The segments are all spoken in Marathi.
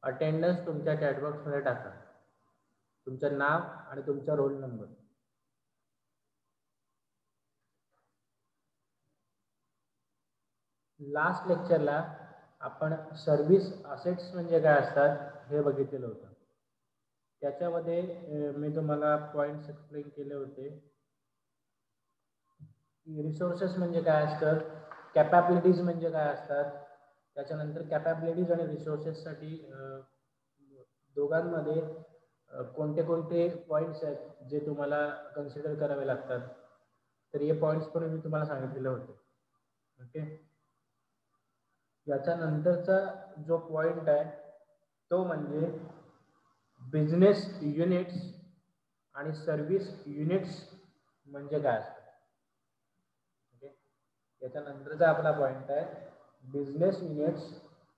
अटेंडन्स तुमच्या चॅटबॉक्समध्ये टाका, तुमचं नाव आणि तुमचा रोल नंबर. लास्ट लेक्चरला आपण सर्व्हिस असेट्स म्हणजे काय असतात हे बघितलेलं होतं. त्याच्यामध्ये मी तुम्हाला पॉईंट्स एक्सप्लेन केले होते. रिसोर्सेस म्हणजे काय असतं, कॅपॅबिलिटीज म्हणजे काय असतात, त्याच्यानंतर कॅपॅबिलिटीज आणि रिसोर्सेससाठी दोघांमध्ये कोणते कोणते पॉईंट्स आहेत जे तुम्हाला कन्सिडर करावे लागतात, तर हे पॉईंट्स पण मी तुम्हाला सांगितलेले होते. ओके, याच्यानंतरचा जो पॉईंट आहे तो म्हणजे बिझनेस युनिट्स आणि सर्व्हिस युनिट्स म्हणजे काय असतं. ओके, याच्यानंतरचा आपला पॉईंट आहे business units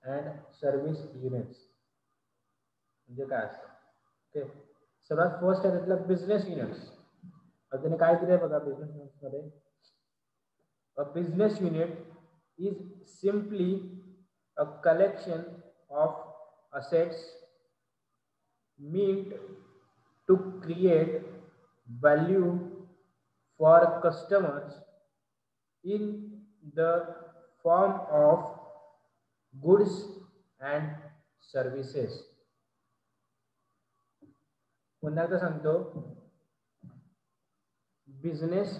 and service units म्हणजे काय असतं. ओके, सर्वात फर्स्ट आहे त्यातलं बिझनेस युनिट्स. त्याने काय दिलंय बघा बिझनेस युनिट्स मध्ये, a business unit is simply a collection of assets meant to create value for customers in the form of goods and services. पुन्हा एकदा सांगतो, बिझनेस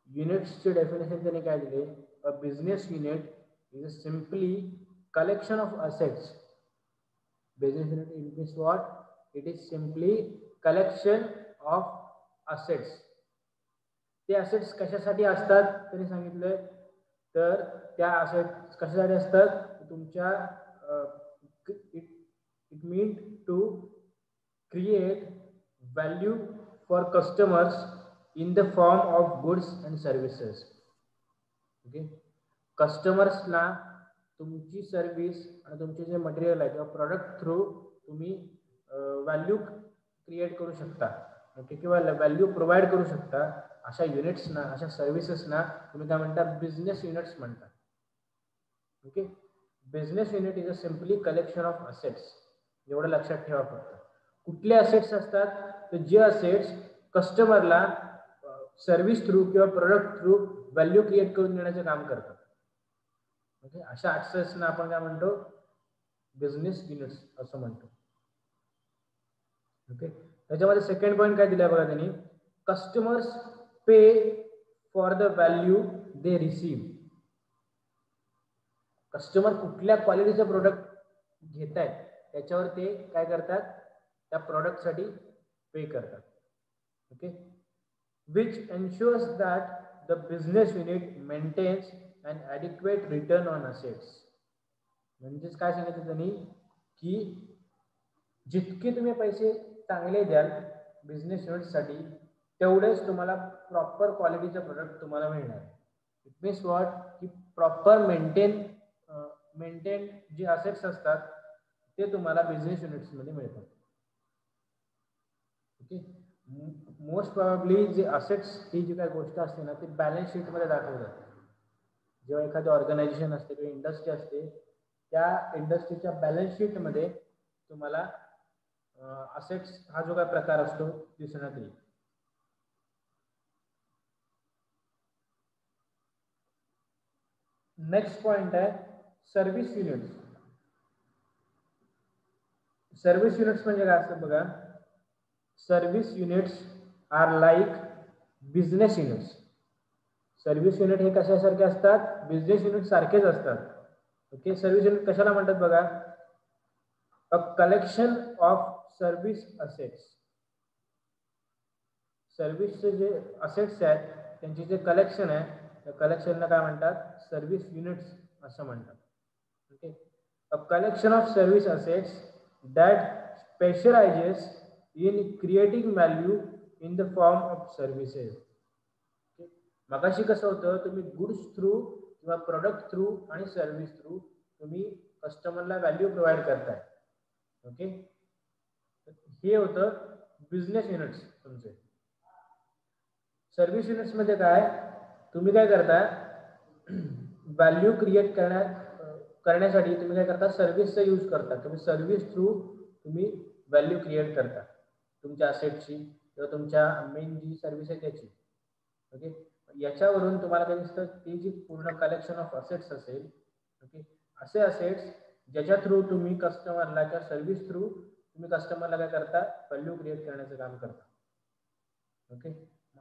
युनिट्सचे डेफिनेशन त्यांनी काय दिले, a business unit is simply collection of assets. Business unit means what? It is simply collection of assets. ते assets कशासाठी असतात त्यांनी सांगितलंय, तर त्या assets कशासाठी असतात, तुमच्या it meant to create value for customers in the form of goods and services. Okay, कस्टमर्सला तुमची सर्व्हिस आणि तुमचे जे मटेरियल आहे किंवा प्रॉडक्ट थ्रू तुम्ही व्हॅल्यू क्रिएट करू शकता. ओके, किंवा व्हॅल्यू प्रोव्हाइड करू शकता. अशा युनिट्सना, अशा सर्व्हिसेसना तुम्ही काय म्हणता, बिझनेस युनिट्स म्हणता. Okay, business unit is a simply collection of assets. एवढं लक्षात ठेवा फक्त. कुठले असेट्स असतात, तर जे असेट्स कस्टमरला सर्व्हिस थ्रू किंवा प्रोडक्ट थ्रू व्हॅल्यू क्रिएट करून देण्याचे काम करतात. ओके, अशा ॲसेट्सना आपण काय म्हणतो, बिझनेस युनिट्स असं म्हणतो. ओके, त्याच्यामध्ये सेकंड पॉईंट काय दिलाय बघा त्यांनी, customers pay for the value they receive. Customer कुठल्या क्वालिटीचं प्रोडक्ट घेत आहेत त्याच्यावर ते काय करतात, त्या प्रोडक्टसाठी पे करतात. Okay, which ensures that the business unit maintains an adequate return on assets. म्हणजेच काय सांगितलं त्यांनी, की जितके तुम्ही पैसे चांगले द्याल बिझनेस युनिटसाठी, तेवढेच तुम्हाला प्रॉपर क्वालिटीचे प्रोडक्ट तुम्हाला मिळणार. इट मीन्स व्हॉट, की प्रॉपर मेंटेन जे असेट्स असतात ते तुम्हाला बिझनेस युनिट्समध्ये मिळतात. ओके, मोस्ट प्रॉबेबली जे असेट्स ही जी काही गोष्ट असते ना, ती बॅलन्स शीटमध्ये दाखवली जाते. जेव्हा एखादी ऑर्गनायझेशन असते किंवा इंडस्ट्री असते, त्या इंडस्ट्रीच्या बॅलन्स शीटमध्ये तुम्हाला असेट्स हा जो काय प्रकार असतो दिसण्यात येईल. नेक्स्ट पॉइंट आहे सर्व्हिस युनिट्स. सर्व्हिस युनिट्स म्हणजे काय असतं बघा, service units are like business units. Service unit हे कशासारखे असतात, बिझनेस युनिट सारखेच असतात. ओके, सर्व्हिस युनिट कशाला म्हणतात बघा, a collection of service assets. सर्व्हिसचे जे असेट्स आहेत त्यांचे जे कलेक्शन आहे, त्या कलेक्शनला काय म्हणतात, सर्व्हिस युनिट्स असं म्हणतात. Okay, a collection of service assets that specialises in creating value in the form of services. मगाशी कसं होतं, तुम्ही गुड्स थ्रू किंवा प्रोडक्ट थ्रू आणि सर्व्हिस थ्रू तुम्ही कस्टमरला व्हॅल्यू प्रोव्हाइड करताय. ओके, हे होतं बिझनेस युनिट्स तुमचे. सर्व्हिस युनिट्स मध्ये काय, तुम्ही काय करताय, व्हॅल्यू क्रिएट करण्यासाठी तुम्ही काय करता, सर्व्हिसचा यूज करता. तुम्ही सर्व्हिस थ्रू तुम्ही व्हॅल्यू क्रिएट करता तुमच्या असेटची किंवा तुमच्या मेन जी सर्व्हिस आहे त्याची. ओके, याच्यावरून तुम्हाला काय दिसतं, ती जी पूर्ण कलेक्शन ऑफ असेट्स असेल, ओके, असे असेट्स ज्याच्या थ्रू तुम्ही कस्टमरला किंवा सर्व्हिस थ्रू तुम्ही कस्टमरला काय करता, व्हॅल्यू क्रिएट करण्याचं काम करता. ओके,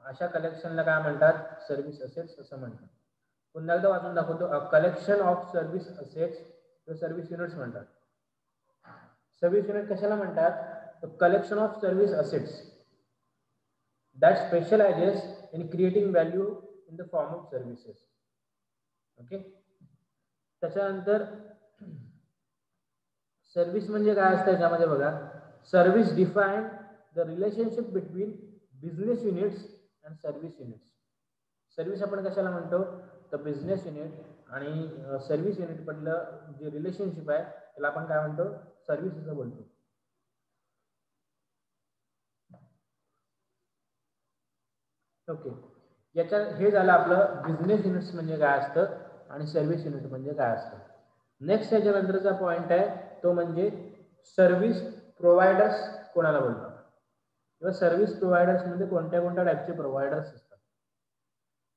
अशा कलेक्शनला काय म्हणतात, सर्व्हिस असेट्स असं म्हणतात. पुन्हा एकदा वाचून दाखवतो, कलेक्शन ऑफ सर्व्हिस असेट्स किंवा सर्व्हिस युनिट्स म्हणतात. सर्व्हिस युनिट कशाला म्हणतात, collection of service assets that specializes in creating value in the form of services. Okay, त्याच्यानंतर सर्व्हिस म्हणजे काय असतं याच्यामध्ये बघा, service define the relationship between business units and service units. Service आपण कशाला म्हणतो, तर बिझनेस युनिट आणि सर्व्हिस युनिट मधलं जे रिलेशनशिप आहे त्याला आपण काय म्हणतो, सर्व्हिस असं बोलतो. ओके, याच्या हे झालं आपलं बिझनेस युनिट्स म्हणजे काय असतं आणि सर्व्हिस युनिट म्हणजे काय असतं. नेक्स्ट याच्यानंतरचा पॉइंट आहे तो म्हणजे सर्व्हिस प्रोव्हायडर्स कोणाला बोलतात किंवा सर्व्हिस प्रोव्हायडर्स मध्ये कोणत्या कोणत्या टाईपचे प्रोव्हायडर्स असतात.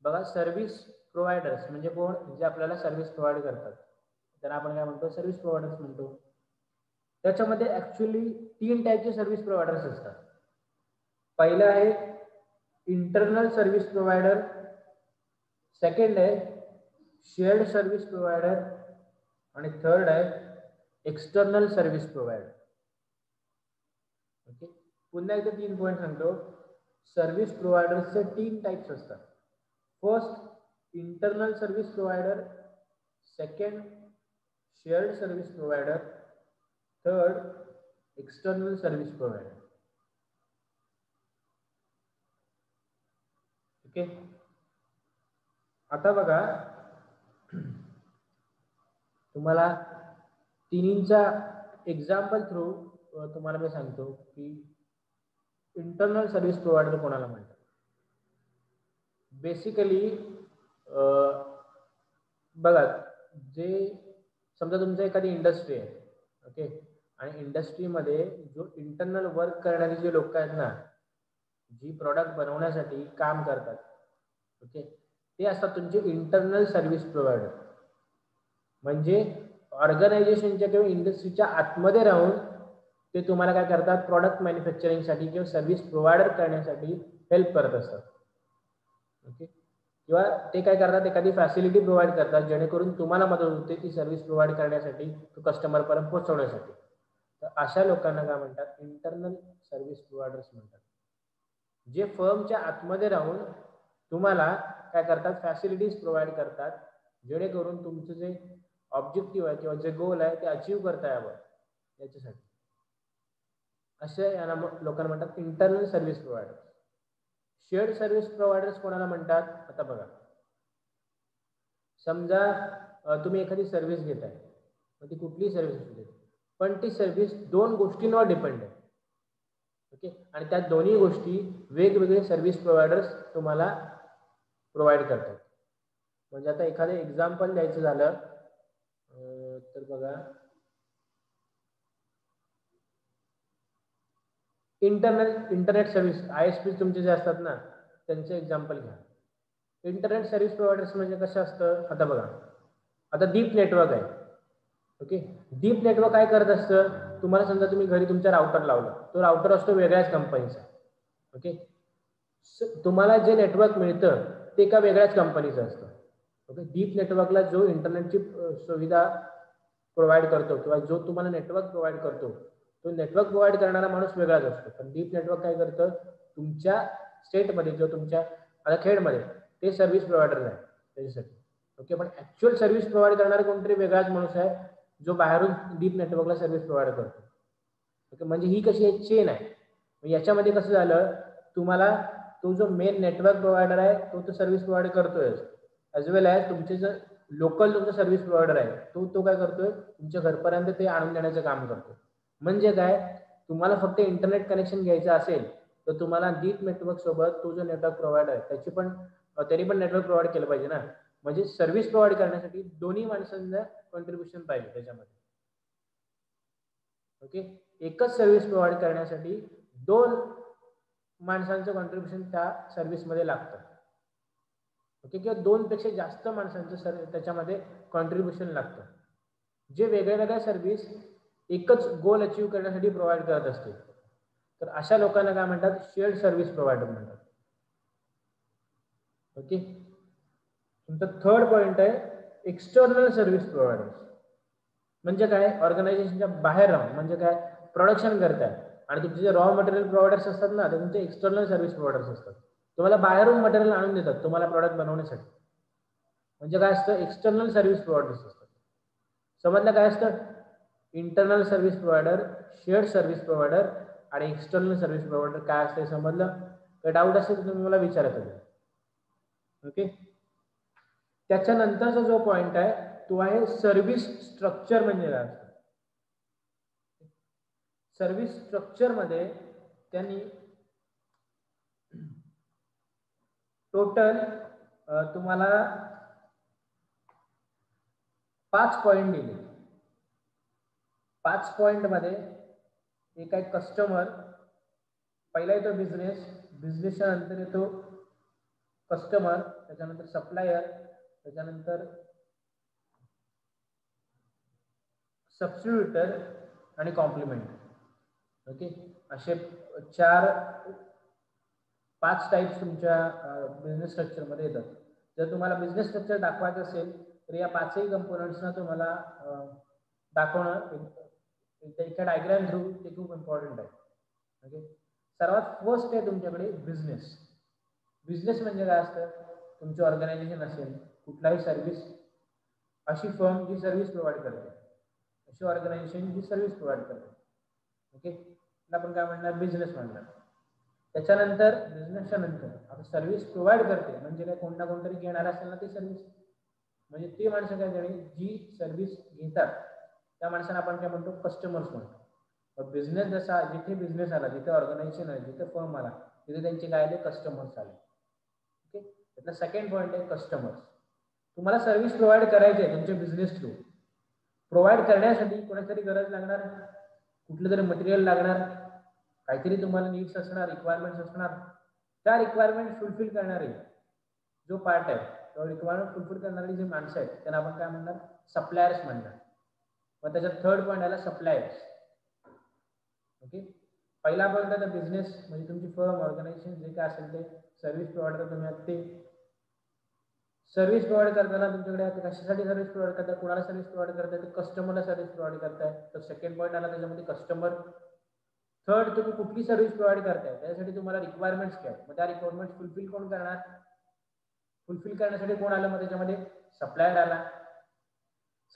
बघा, सर्व्हिस प्रोव्हायडर्स म्हणजे कोण, जे आपल्याला सर्व्हिस प्रोव्हाइड करतात त्यांना आपण काय म्हणतो, सर्व्हिस प्रोव्हायडर्स म्हणतो. त्याच्यामध्ये ऍक्च्युअली 3 टाईपचे सर्व्हिस प्रोव्हायडर्स असतात. पहिलं आहे इंटरनल सर्व्हिस प्रोव्हायडर, सेकंड आहे शेअर्ड सर्व्हिस प्रोव्हायडर आणि थर्ड आहे एक्सटर्नल सर्व्हिस प्रोव्हायडर. ओके, पुन्हा एकदा 3 पॉइंट सांगतो. सर्व्हिस प्रोव्हायडर्सचे 3 टाइप्स असतात. First internal service provider, second shared service provider, third external service provider. Okay, आता बघा तुम्हाला तिन्हींचा एक्झाम्पल थ्रू तुम्हाला मी सांगतो की इंटरनल सर्व्हिस प्रोव्हायडर कोणाला म्हणतात. बेसिकली बघा, जे समजा तुमचं एखादी इंडस्ट्री आहे, ओके, आणि इंडस्ट्रीमध्ये जो इंटरनल वर्क करणारे जे लोक आहेत ना, जी प्रोडक्ट बनवण्यासाठी काम करतात, ओके, ते असतात तुमचे इंटरनल सर्व्हिस प्रोव्हायडर. म्हणजे ऑर्गनायझेशनच्या किंवा इंडस्ट्रीच्या आतमध्ये राहून ते तुम्हाला काय करतात, प्रॉडक्ट मॅन्युफॅक्चरिंगसाठी किंवा सर्व्हिस प्रोव्हाइडर करण्यासाठी हेल्प करत असतात. ओके, किंवा ते काय करतात, एखादी फॅसिलिटी प्रोव्हाइड करतात जेणेकरून तुम्हाला मदत होते ती सर्व्हिस प्रोव्हाइड करण्यासाठी, तो कस्टमर पर्यंत पोहोचवण्यासाठी. तर अशा लोकांना काय म्हणतात, इंटरनल सर्व्हिस प्रोव्हायडर्स म्हणतात. जे फर्मच्या आतमध्ये राहून तुम्हाला काय करतात, फॅसिलिटीज प्रोव्हाइड करतात जेणेकरून तुमचं जे ऑब्जेक्टिव्ह आहे किंवा जे गोल आहे ते अचीव्ह करता यावं याच्यासाठी. असे यांना लोकांना म्हणतात internal service provider. Shared service providers कोणाला म्हणतात, आता बघा, समजा तुम्ही एखादी सर्व्हिस घेताय, मग ती कुठलीही सर्व्हिस असू दे, पण ती सर्व्हिस 2 गोष्टींवर डिपेंड आहे. ओके, आणि त्या दोन्ही गोष्टी वेगवेगळे सर्व्हिस प्रोव्हायडर्स तुम्हाला प्रोव्हाइड करतात. म्हणजे आता एखादं एक्झाम्पल द्यायचं झालं तर बघा, इंटरनेट सर्व्हिस ISP तुमचे जे असतात ना, त्यांचे एक्झाम्पल घ्या. इंटरनेट सर्व्हिस प्रोव्हायडर्स म्हणजे कसं असतं, आता बघा, आता डीप नेटवर्क आहे. ओके, डीप नेटवर्क काय करत असतं, तुम्हाला समजा तुम्ही घरी तुमच्या राउटर लावला, तो राउटर असतो वेगळ्याच कंपनीचा. ओके, तुम्हाला जे नेटवर्क मिळतं ते एका वेगळ्याच कंपनीचं असतं. ओके, डीप नेटवर्कला जो इंटरनेटची सुविधा प्रोव्हाइड करतो किंवा जो तुम्हाला नेटवर्क प्रोव्हाइड करतो, तो नेटवर्क प्रोव्हाइड करणारा माणूस वेगळाच असतो. पण डीप नेटवर्क काय करतं, तुमच्या स्टेटमध्ये जो तुमच्या आता खेडमध्ये ते सर्व्हिस प्रोव्हायडर आहे त्याच्यासाठी. ओके, पण ऍक्च्युअल सर्व्हिस प्रोव्हाइड करणारा कोणतरी वेगळाच माणूस आहे जो बाहेरून डीप नेटवर्कला सर्व्हिस प्रोव्हाइड करतो. ओके, म्हणजे ही कशी एक चेन आहे. याच्यामध्ये कसं झालं, तुम्हाला तो जो मेन नेटवर्क प्रोव्हायडर आहे तो सर्व्हिस प्रोव्हाइड करतोय, ॲज वेल ॲज तुमचे जर लोकल तुमचा सर्व्हिस प्रोव्हायडर आहे तो काय करतोय, तुमच्या घरपर्यंत ते आणून देण्याचं काम करतो. म्हणजे काय, तुम्हाला फक्त इंटरनेट कनेक्शन घ्यायचं असेल तर तुम्हाला डीप नेटवर्क सोबत तो जो नेटवर्क प्रोव्हाइडर आहे त्याची पण त्यांनी पण नेटवर्क प्रोव्हाइड केलं पाहिजे ना. म्हणजे सर्व्हिस प्रोव्हाइड करण्यासाठी दोन्ही माणसांचं कॉन्ट्रीब्युशन पाहिजे त्याच्यामध्ये. ओके, एकच सर्व्हिस प्रोव्हाइड करण्यासाठी 2 माणसांचं कॉन्ट्रीब्युशन त्या सर्व्हिसमध्ये लागतं. ओके, किंवा 2 पेक्षा जास्त माणसांचं त्याच्यामध्ये कॉन्ट्रीब्युशन लागतं. जे वेगळ्या सर्व्हिस एकच गोल अचीव करण्यासाठी प्रोव्हाइड करत असते, तर अशा लोकांना काय म्हणतात, शेअर्ड सर्व्हिस प्रोव्हायडर म्हणतात. ओके, तुमचा थर्ड पॉइंट आहे एक्सटर्नल सर्व्हिस प्रोव्हायडर्स. म्हणजे काय, ऑर्गनायझेशनच्या बाहेर राहून, म्हणजे काय, प्रोडक्शन करताय आणि तुमचे जे रॉ मटेरियल प्रोव्हायडर्स असतात ना, ते तुमचे एक्सटर्नल सर्व्हिस प्रोव्हायडर्स असतात. तुम्हाला बाहेरून मटेरियल आणून देतात तुम्हाला प्रॉडक्ट बनवण्यासाठी. म्हणजे काय असतं, एक्सटर्नल सर्व्हिस प्रोव्हायडर्स असतात. समजलं काय असतं, internal service provider, shared service provider आणि एक्सटर्नल सर्व्हिस प्रोव्हायडर काय असते समजलं? काही डाऊट असेल तर तुम्ही मला विचारत आहे. ओके, त्याच्यानंतरचा जो पॉइंट आहे तो आहे सर्व्हिस स्ट्रक्चर. म्हणजे काय असतं सर्व्हिस स्ट्रक्चर मध्ये त्यांनी टोटल तुम्हाला 5 पॉइंट दिले. 5 पॉइंट मध्ये एक आहे कस्टमर, पहिला येतो बिझनेस, बिझनेसच्या नंतर येतो कस्टमर, त्याच्यानंतर सप्लायर, त्याच्यानंतर सबस्टिट्यूटर आणि कॉम्प्लिमेंट. ओके, असे 5 टाइप्स तुमच्या बिझनेस स्ट्रक्चर मध्ये येतात. जर तुम्हाला बिझनेस स्ट्रक्चर दाखवायचं असेल तर या 5ही कंपोनंट्सना तुम्हाला दाखवणं एका डायग्राम थ्रू ते खूप इम्पॉर्टंट आहे. ओके, सर्वात फर्स्ट आहे तुमच्याकडे बिझनेस. बिझनेस म्हणजे काय असतं, तुमचे ऑर्गनायझेशन असेल, कुठलाही सर्व्हिस, अशी फर्म जी सर्व्हिस प्रोव्हाइड करते, अशी ऑर्गनायझेशन जी सर्व्हिस प्रोव्हाइड करते. ओके, आपण काय म्हणणार, बिझनेस म्हणणार. त्याच्यानंतर बिझनेसच्या नंतर आता सर्व्हिस प्रोव्हाइड करते म्हणजे काय, कोणता कोणतरी घेणार असेल ना ती सर्व्हिस, म्हणजे ती माणसं काय झाली जी सर्व्हिस घेतात त्या माणसांना आपण काय म्हणतो, कस्टमर्स म्हणतो. बिझनेस जसा जिथे बिझनेस आला, जिथे ऑर्गनायझेशन आलं, जिथे फर्म आला, तिथे त्यांचे काय आले, कस्टमर्स आले. ओके, त्यातला सेकंड पॉईंट आहे कस्टमर्स. तुम्हाला सर्व्हिस प्रोव्हाइड करायची आहे तुमच्या बिझनेस थ्रू. प्रोव्हाइड करण्यासाठी कोणातरी गरज लागणार, कुठलं तरी मटेरियल लागणार, काहीतरी तुम्हाला नीड्स असणार, रिक्वायरमेंट्स असणार. त्या रिक्वायरमेंट फुलफिल करणारे जो पार्ट आहे, तो रिक्वायरमेंट फुलफिल करणारी जी माणसं आहेत त्यांना आपण काय म्हणणार, सप्लायर्स म्हणणार. मग त्याचा थर्ड पॉईंट आला सप्लायर्स. ओके, पहिला पॉईंट आहे बिझनेस, म्हणजे तुमची फर्म, ऑर्गनायझेशन जे काय असेल ते सर्व्हिस प्रोव्हाइड तुम्ही ते सर्व्हिस प्रोव्हाइड करताना तुमच्याकडे कशासाठी सर्व्हिस प्रोव्हाइड करताय, कोणाला सर्व्हिस प्रोव्हाइड करताय, तर कस्टमरला सर्व्हिस प्रोव्हाइड करताय. तर सेकंड पॉईंट आला त्याच्यामध्ये कस्टमर. थर्ड, तुम्ही कुठली सर्व्हिस प्रोव्हाइड करताय त्यासाठी तुम्हाला रिक्वायरमेंट्स काय, मग त्या रिक्वायरमेंट्स फुलफिल कोण करणार, फुलफिल करण्यासाठी कोण आलं, मग त्याच्यामध्ये सप्लायर आला.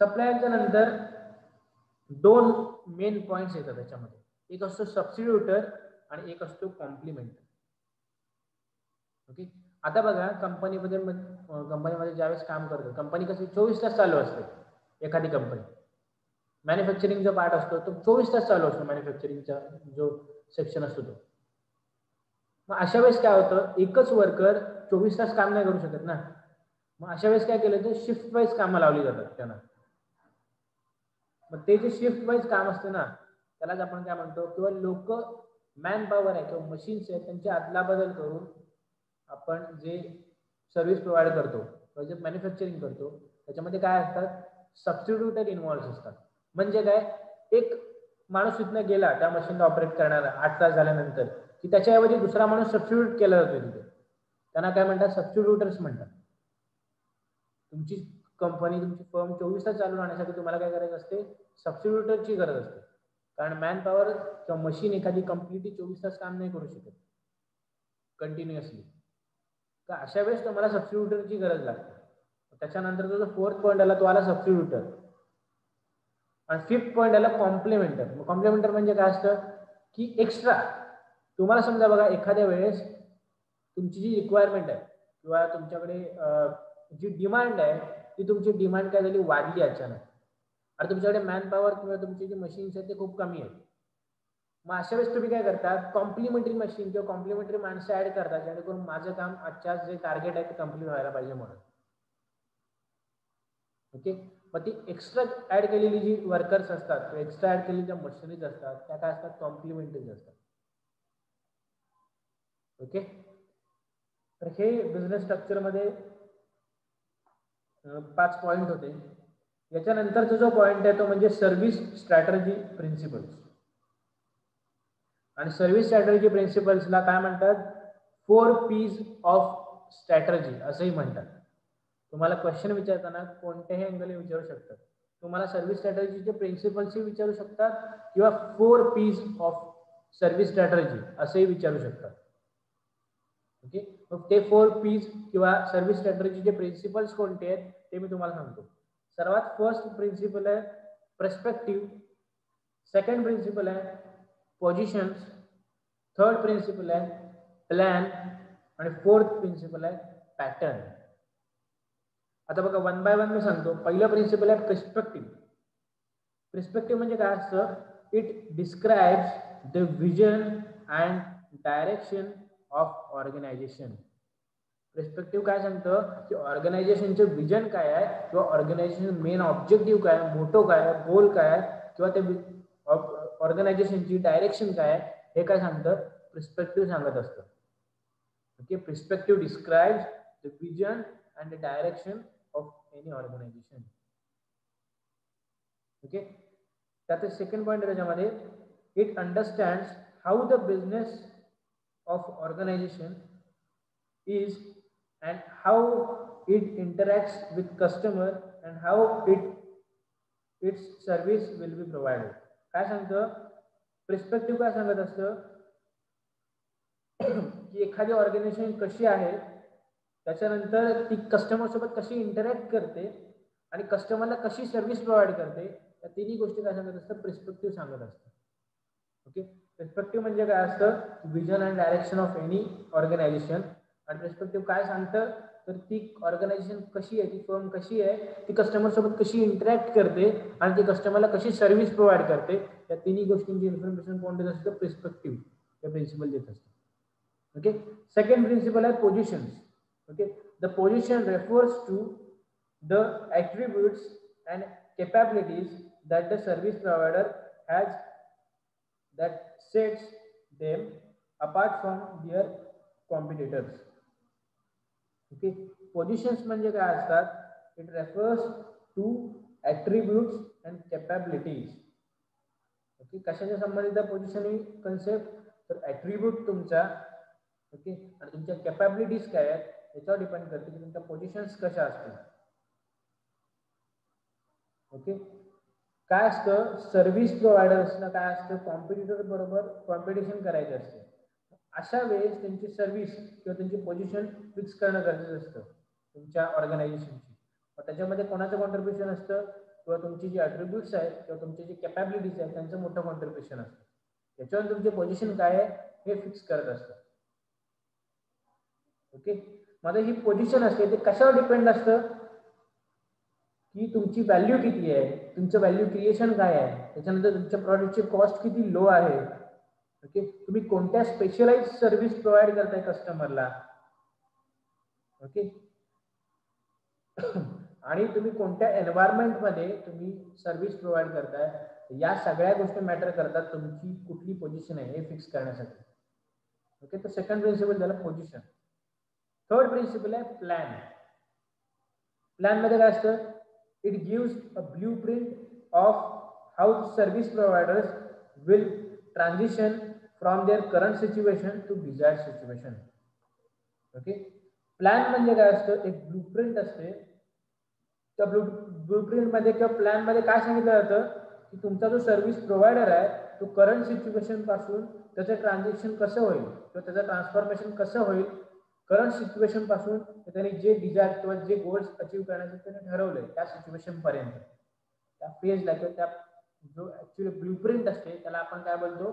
सप्लायरच्या नंतर 2 मेन पॉइंट्स येतात त्याच्यामध्ये, एक असतो सबस्टिट्यूटर आणि एक असतो कॉम्प्लिमेंट. ओके, आता बघा कंपनीमध्ये ज्यावेळेस काम करतो, कंपनी कशी 24 तास चालू असते. एखादी कंपनी मॅन्युफॅक्चरिंगचा पार्ट असतो तो 24 तास चालू असतो, मॅन्युफॅक्चरिंगचा जो सेक्शन असतो तो. मग अशा वेळेस काय होतं, एकच वर्कर 24 तास काम नाही करू शकत ना. मग अशा वेळेस काय केलं तर शिफ्ट वाईज कामं लावली जातात त्यांना. मग ते जे शिफ्ट वाईज काम असते ना त्यालाच आपण काय म्हणतो, किंवा लोक मॅन पॉवर आहे किंवा मशीन्स आहेत त्यांची अदलाबदल करून आपण जे सर्व्हिस प्रोव्हाइड करतो किंवा जे मॅन्युफॅक्चरिंग करतो त्याच्यामध्ये काय असतात, सबस्टिट्यूटर इन्व्हॉल्व असतात. म्हणजे काय, एक माणूस इथनं गेला त्या मशीनला ऑपरेट करणारा 8 तास झाल्यानंतर की त्याच्याऐवजी दुसरा माणूस सबस्टिट्यूट केला जातो तिथे, त्यांना काय म्हणतात, सबस्टिट्यूटर्स म्हणतात. तुमची कंपनी, तुमची फर्म 24 तास चालू राहण्यासाठी तुम्हाला काय गरज असते, सबस्टिट्यूटरची गरज असते. कारण मॅन पॉवर किंवा मशीन एखादी कम्प्लिटली 24 तास काम नाही करू शकत कंटिन्युअसली. तर अशा वेळेस तुम्हाला सबस्टिट्यूटरची गरज लागते. त्याच्यानंतर जो फोर्थ पॉईंट आला तो आला सबस्टिट्यूटर. आणि फिफ्थ पॉईंट आला कॉम्प्लिमेंटर. कॉम्प्लिमेंटर म्हणजे काय असतं की एक्स्ट्रा तुम्हाला समजा बघा एखाद्या वेळेस तुमची जी रिक्वायरमेंट आहे किंवा तुमच्याकडे जी डिमांड आहे ती तुमची डिमांड काय झाली, वाढली अचानक, आणि तुमच्याकडे मॅन पॉवर किंवा तुमचे जे मशीन्स आहेत ते खूप कमी आहेत. मग अशा वेळेस तुम्ही काय करतात, कॉम्प्लिमेंटरी मशीन किंवा कॉम्प्लिमेंटरी माणसं ऍड करतात जेणेकरून माझं काम आजच्या जे टार्गेट आहे ते कम्प्लीट व्हायला पाहिजे म्हणून. ओके. मग ती एक्स्ट्रा ऍड केलेली जी वर्कर्स असतात, एक्स्ट्रा ऍड केलेली ज्या मशिनरीज असतात त्या काय असतात, कॉम्प्लिमेंटरीज असतात. ओके. तर हे बिझनेस स्ट्रक्चरमध्ये 5 पॉईंट होते. याच्यानंतरचा जो पॉईंट आहे तो म्हणजे सर्व्हिस स्ट्रॅटर्जी प्रिन्सिपल्स. आणि सर्व्हिस स्ट्रॅटर्जी प्रिन्सिपल्सला काय म्हणतात, 4 P's ऑफ स्ट्रॅटर्जी असंही म्हणतात. तुम्हाला क्वेश्चन विचारताना कोणत्याही अँगलने विचारू शकतात. तुम्हाला सर्व्हिस स्ट्रॅटर्जीचे प्रिन्सिपल्सही विचारू शकतात किंवा 4 P's ऑफ सर्व्हिस स्ट्रॅटर्जी असंही विचारू शकतात. ओके. मग ते 4 P's किंवा सर्व्हिस स्ट्रॅटर्जीचे प्रिन्सिपल्स कोणते आहेत ते मी तुम्हाला सांगतो. सर्वात फर्स्ट प्रिन्सिपल आहे पर्स्पेक्टिव्ह, सेकंड प्रिन्सिपल आहे पोझिशन्स, थर्ड प्रिन्सिपल आहे प्लॅन आणि फोर्थ प्रिन्सिपल आहे पॅटर्न. आता बघा वन बाय वन मी सांगतो. पहिलं प्रिन्सिपल आहे पर्स्पेक्टिव्ह. पर्स्पेक्टिव्ह म्हणजे काय असतं, it describes the vision and direction of organisation. Perspective काय सांगतं की ऑर्गनायझेशनचं विजन काय आहे किंवा ऑर्गनायझेशन मेन ऑब्जेक्टिव्ह काय आहे, मोटो काय आहे, गोल काय आहे किंवा ते ऑर्गनायझेशनची डायरेक्शन काय आहे हे काय सांगतं, पर्स्पेक्टिव्ह सांगत असतं. Okay. Perspective describes the vision and the direction of any organisation. Okay. त्यात सेकंड पॉईंट त्याच्यामध्ये, it understands how the business of organisation is and how it interacts with customer and how its service will be provided. काय सांगतं, पर्स्पेक्टिव्ह काय सांगत असतं की एखादी ऑर्गनायझेशन कशी आहे, त्याच्यानंतर ती कस्टमर सोबत कशी इंटरॅक्ट करते आणि कस्टमरला कशी सर्व्हिस प्रोव्हाइड करते, या तिन्ही गोष्टी काय सांगत असतं, पर्स्पेक्टिव्ह सांगत असतं. ओके. पर्स्पेक्टिव्ह म्हणजे काय असतं, vision and direction of any organization. आणि पर्स्पेक्टिव्ह काय सांगतं, तर ती ऑर्गनायझेशन कशी आहे, ती फर्म कशी आहे, ती कस्टमर सोबत कशी इंटरॅक्ट करते आणि ती कस्टमरला कशी सर्व्हिस प्रोव्हाइड करते, या तिन्ही गोष्टींची इन्फॉर्मेशन कोण देत असतं, पर्स्पेक्टिव्ह हे प्रिन्सिपल देत असतं. ओके. सेकंड प्रिन्सिपल आहे positions. Okay. The position refers to the attributes and capabilities that the service provider has that sets them apart from their competitors. Okay. Positions म्हणजे काय असतात, it refers to attributes and capabilities. Okay. कशाच्या संबंधित पोझिशन ही कन्सेप्ट, तर ॲट्रिब्यूट तुमचा, ओके, आणि तुमच्या कॅपॅबिलिटीज काय आहेत याच्यावर डिपेंड करते की तुमच्या पोझिशन्स कशा असतील. ओके. काय असतं, सर्व्हिस प्रोव्हायडर्सना काय असतं, कॉम्पिटिटर बरोबर कॉम्पिटिशन करायचं असते. अशा वेळेस त्यांची सर्व्हिस किंवा त्यांची पोझिशन फिक्स करणं गरजेचं असतं तुमच्या ऑर्गनायझेशनची. मग त्याच्यामध्ये कोणाचं कॉन्ट्रीब्युशन असतं, किंवा तुमची जी ॲट्रिब्यूट्स आहेत किंवा तुमची जी कॅपॅबिलिटीज आहेत त्यांचं मोठं कॉन्ट्रीब्युशन असतं. त्याच्यावर तुमचे पोझिशन काय आहे हे फिक्स करत असतं. ओके. माझं ही पोझिशन असते ते कशावर डिपेंड असतं की तुमची व्हॅल्यू किती आहे, तुमचं व्हॅल्यू क्रिएशन काय आहे, त्याच्यानंतर तुमच्या प्रॉडक्टची कॉस्ट किती लो आहे. ओके. तुम्ही कोणत्या स्पेशलाइज सर्व्हिस प्रोव्हाइड करताय कस्टमरला. ओके. आणि तुम्ही कोणत्या एन्व्हायरमेंटमध्ये तुम्ही सर्व्हिस प्रोव्हाइड करताय, या सगळ्या गोष्टी मॅटर करतात तुमची कुठली पोझिशन आहे हे फिक्स करण्यासाठी. ओके. तर सेकंड प्रिन्सिपल झालं पोझिशन. थर्ड प्रिन्सिपल आहे प्लॅन. प्लॅन मध्ये काय असतं, it gives a blueprint of how service providers will transition from their current situation to desired situation. Okay. Plan म्हणजे काय असतं, एक ब्लूप्रिंट असते. त्या ब्लूप्रिंट मध्ये किंवा प्लॅन मध्ये काय सांगितलं जातं की तुमचा जो सर्व्हिस प्रोव्हायडर आहे तो करंट सिच्युएशन पासून त्याचं ट्रान्झॅक्शन कसं होईल किंवा त्याचं ट्रान्सफॉर्मेशन कसं होईल, करंट सिच्युएशन पासून त्याने जे डिझायर किंवा जे गोल्स अचीव्ह करण्याचं त्याने ठरवलंय त्या सिच्युएशन पर्यंत, त्या फेजला किंवा त्या जो ऍक्च्युअली ब्लूप्रिंट असते त्याला आपण काय बोलतो,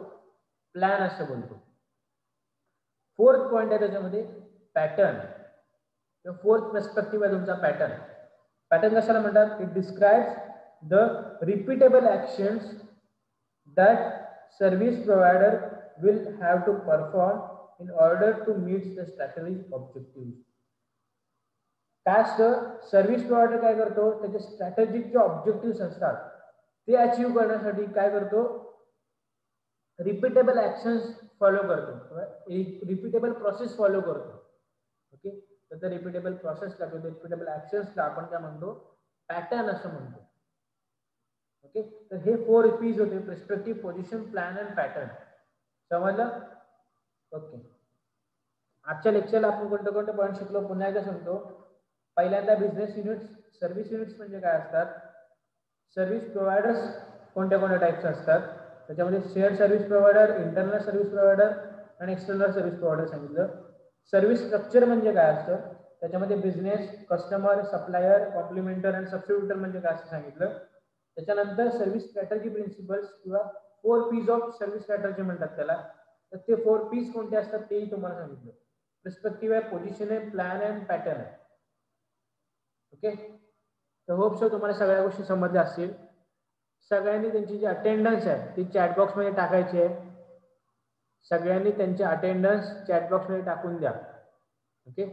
प्लॅन असं बोलतो. फोर्थ पॉईंट आहे त्याच्यामध्ये पॅटर्न. फोर्थ पर्स्पेक्टिव्ह आहे तुमचा पॅटर्न. पॅटर्न कशाला म्हणतात, it describes the repeatable actions that service provider will have to perform in order to meet the strategic objectives. काय असतं, सर्व्हिस प्रोव्हायडर काय करतो, त्याचे स्ट्रॅटेजिक जे ऑब्जेक्टिव्ह असतात ते अचीव्ह करण्यासाठी काय करतो, रिपीटेबल ऍक्शन्स फॉलो करतो, रिपीटेबल प्रोसेस फॉलो करतो. ओके, तर त्या रिपीटेबल प्रोसेसला किंवा रिपीटेबल ऍक्शन्सला आपण काय म्हणतो, पॅटर्न असं म्हणतो. ओके, तर हे 4 P's होते, perspective, position, plan and pattern. समजलं? ओके, आजच्या लेक्चरला आपण कोणते कोणते पॉईंट शिकलो पुन्हा एकदा सांगतो. पहिल्यांदा बिझनेस युनिट्स. सर्व्हिस युनिट्स म्हणजे काय असतात, सर्व्हिस प्रोव्हायडर्स कोणत्या कोणत्या टाईपचे असतात, त्याच्यामध्ये share service provider, internal service provider आणि एक्सटर्नल सर्व्हिस प्रोव्हायडर सांगितलं. सर्व्हिस स्ट्रक्चर म्हणजे काय असतं, त्याच्यामध्ये बिझनेस, कस्टमर, सप्लायर, कॉम्प्लिमेंटर आणि सबस्टिट्यूटर म्हणजे काय असं सांगितलं. त्याच्यानंतर सर्व्हिस स्ट्रॅटर्जी प्रिन्सिपल्स किंवा 4 P's ऑफ सर्व्हिस स्ट्रॅटर्जी म्हणतात त्याला. तर ते 4 P's कोणते असतात तेही तुम्हाला सांगितलं. पर्स्पेक्टिव्ह आहे, पोझिशन आहे, प्लॅन अँड पॅटर्न आहे. ओके, तर होप सो तुम्हाला सगळ्या गोष्टी समजल्या असतील. सगळ्यांनी त्यांची जी अटेंडन्स आहे ती चॅटबॉक्स मध्ये टाकायची आहे. सगळ्यांनी त्यांची अटेंडन्स चॅटबॉक्स मध्ये टाकून द्या. ओके.